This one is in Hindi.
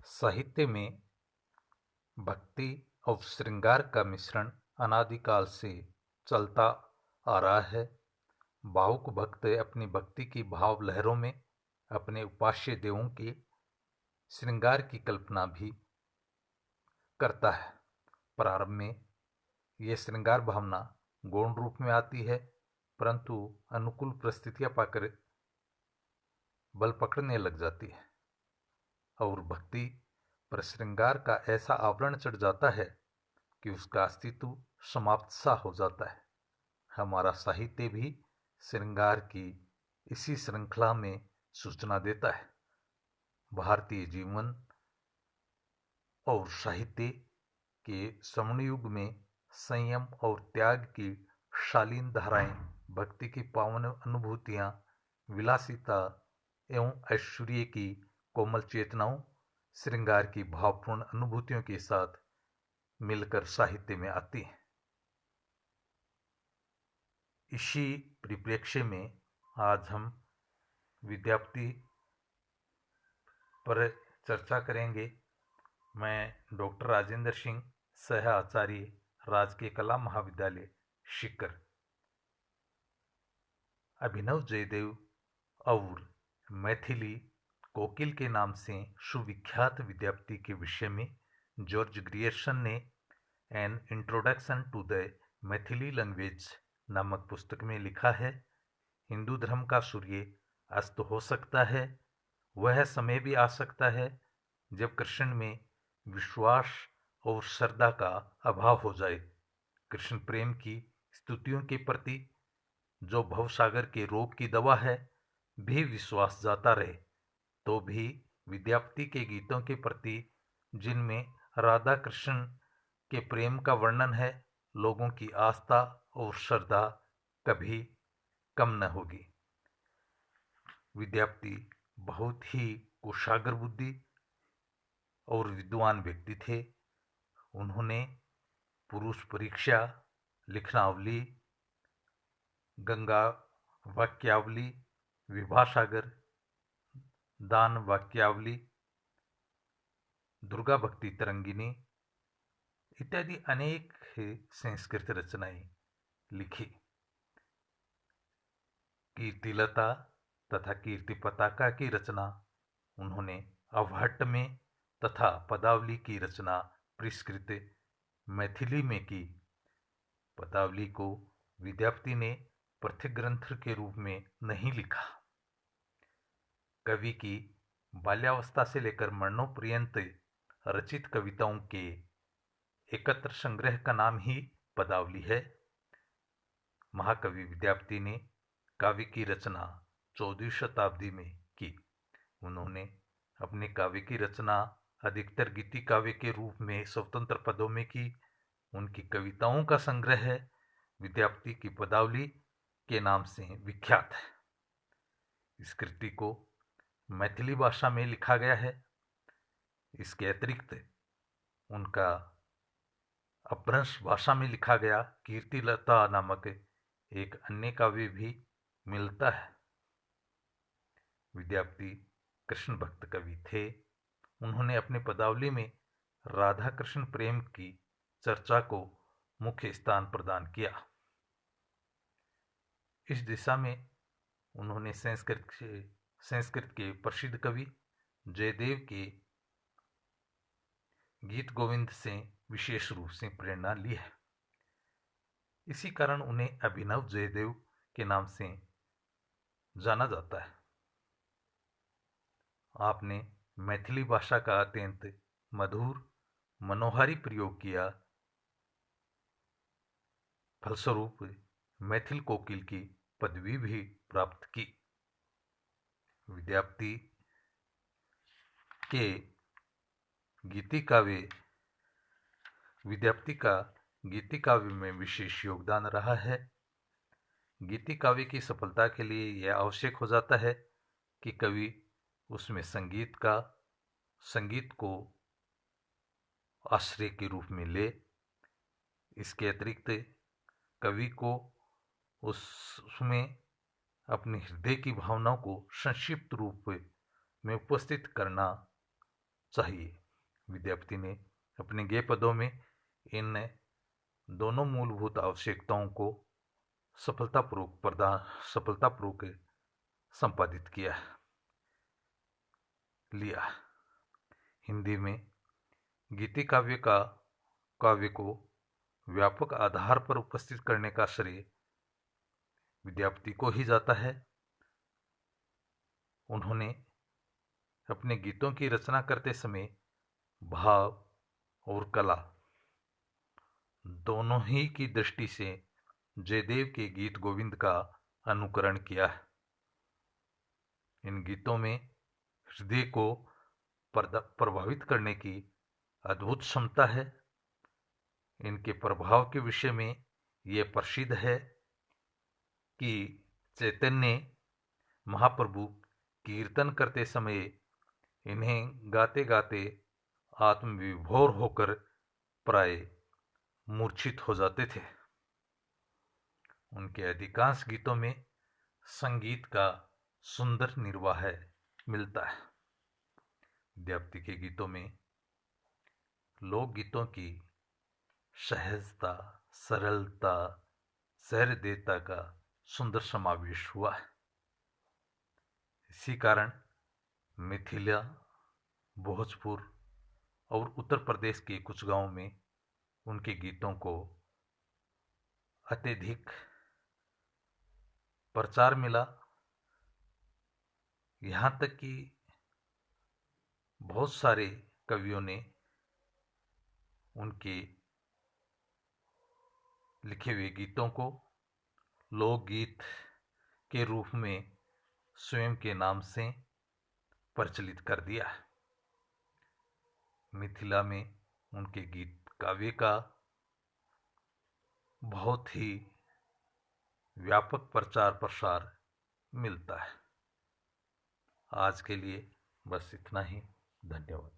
साहित्य में भक्ति और श्रृंगार का मिश्रण अनादिकाल से चलता आ रहा है। भावुक भक्त अपनी भक्ति की भाव लहरों में अपने उपास्य देवों के श्रृंगार की कल्पना भी करता है। प्रारंभ में यह श्रृंगार भावना गौण रूप में आती है, परंतु अनुकूल परिस्थितियां पाकर बल पकड़ने लग जाती है और भक्ति पर श्रृंगार का ऐसा आवरण चढ़ जाता है कि उसका अस्तित्व समाप्त सा हो जाता है। हमारा साहित्य भी श्रृंगार की इसी श्रृंखला में सूचना देता है। भारतीय जीवन और साहित्य के स्वर्ण युग में संयम और त्याग की शालीन धाराएं, भक्ति की पावन अनुभूतियां, विलासिता एवं ऐश्वर्य की कोमल चेतनाओं, श्रृंगार की भावपूर्ण अनुभूतियों के साथ मिलकर साहित्य में आती हैं। इसी परिप्रेक्ष्य में आज हम विद्यापति पर चर्चा करेंगे। मैं डॉक्टर राजेंद्र सिंह, सह आचार्य, राजकीय कला महाविद्यालय सीकर। अभिनव जयदेव और मैथिली कोकिल के नाम से सुविख्यात विद्यापति के विषय में जॉर्ज ग्रियर्सन ने an introduction to the Maithili language नामक पुस्तक में लिखा है, हिंदू धर्म का सूर्य अस्त हो सकता है, वह समय भी आ सकता है जब कृष्ण में विश्वास और श्रद्धा का अभाव हो जाए। कृष्ण प्रेम की स्तुतियों के प्रति जो भवसागर के रोग की दवा है भी विश्वास जाता रहे, तो भी विद्यापति के गीतों के प्रति जिनमें राधा कृष्ण के प्रेम का वर्णन है, लोगों की आस्था और श्रद्धा कभी कम न होगी। विद्यापति बहुत ही कुशाग्र बुद्धि और विद्वान व्यक्ति थे। उन्होंने पुरुष परीक्षा, लिखनावली, गंगा वाक्यावली, विभासागर, दान वाक्यावली, दुर्गा भक्ति तरंगिनी इत्यादि अनेक संस्कृत रचनाएं लिखी। कीर्तिलता तथा कीर्ति पताका की रचना उन्होंने अवहट्ट में तथा पदावली की रचना परिष्कृत मैथिली में की। पदावली को विद्यापति ने पृथक ग्रंथ के रूप में नहीं लिखा। कवि की बाल्यावस्था से लेकर मरणोपर्यंत रचित कविताओं के एकत्र संग्रह का नाम ही पदावली है। महाकवि विद्यापति ने काव्य की रचना 14वीं शताब्दी में की। उन्होंने अपने काव्य की रचना अधिकतर गीति काव्य के रूप में स्वतंत्र पदों में की। उनकी कविताओं का संग्रह विद्यापति की पदावली के नाम से विख्यात है। इस कृति को मैथिली भाषा में लिखा गया है। इसके अतिरिक्त उनका अपभ्रंश भाषा में लिखा गया कीर्तिलता नामक एक अन्य काव्य भी मिलता है। विद्यापति कृष्ण भक्त कवि थे। उन्होंने अपने पदावली में राधा कृष्ण प्रेम की चर्चा को मुख्य स्थान प्रदान किया। इस दिशा में उन्होंने संस्कृत के प्रसिद्ध कवि जयदेव के गीत गोविंद से विशेष रूप से प्रेरणा ली है। इसी कारण उन्हें अभिनव जयदेव के नाम से जाना जाता है। आपने मैथिली भाषा का अत्यंत मधुर मनोहारी प्रयोग किया, फलस्वरूप मैथिल कोकिल की पदवी भी प्राप्त की। विद्यापति का गीति काव्य में विशेष योगदान रहा है। गीति काव्य की सफलता के लिए यह आवश्यक हो जाता है कि कवि उसमें संगीत को आश्रय के रूप में ले। इसके अतिरिक्त कवि को उसमें अपने हृदय की भावनाओं को संक्षिप्त रूप में उपस्थित करना चाहिए। विद्यापति ने अपने गेय पदों में इन दोनों मूलभूत आवश्यकताओं को सफलतापूर्वक संपादित लिया। हिंदी में गीति काव्य को व्यापक आधार पर उपस्थित करने का श्रेय विद्यापति को ही जाता है। उन्होंने अपने गीतों की रचना करते समय भाव और कला दोनों ही की दृष्टि से जयदेव के गीत गोविंद का अनुकरण किया है। इन गीतों में हृदय को प्रभावित करने की अद्भुत क्षमता है। इनके प्रभाव के विषय में यह प्रसिद्ध है कि चैतन्य महाप्रभु कीर्तन करते समय इन्हें गाते गाते आत्मविभोर होकर प्राय मूर्छित हो जाते थे। उनके अधिकांश गीतों में संगीत का सुंदर निर्वाह मिलता है। विद्यापति के गीतों में लोकगीतों की सहजता, सरलता, सहृदयता का सुंदर समावेश हुआ है। इसी कारण मिथिला, भोजपुर और उत्तर प्रदेश के कुछ गांवों में उनके गीतों को अत्यधिक प्रचार मिला। यहाँ तक कि बहुत सारे कवियों ने उनके लिखे हुए गीतों को लोकगीत के रूप में स्वयं के नाम से प्रचलित कर दिया। मिथिला में उनके गीत काव्य का बहुत ही व्यापक प्रचार प्रसार मिलता है। आज के लिए बस इतना ही। धन्यवाद।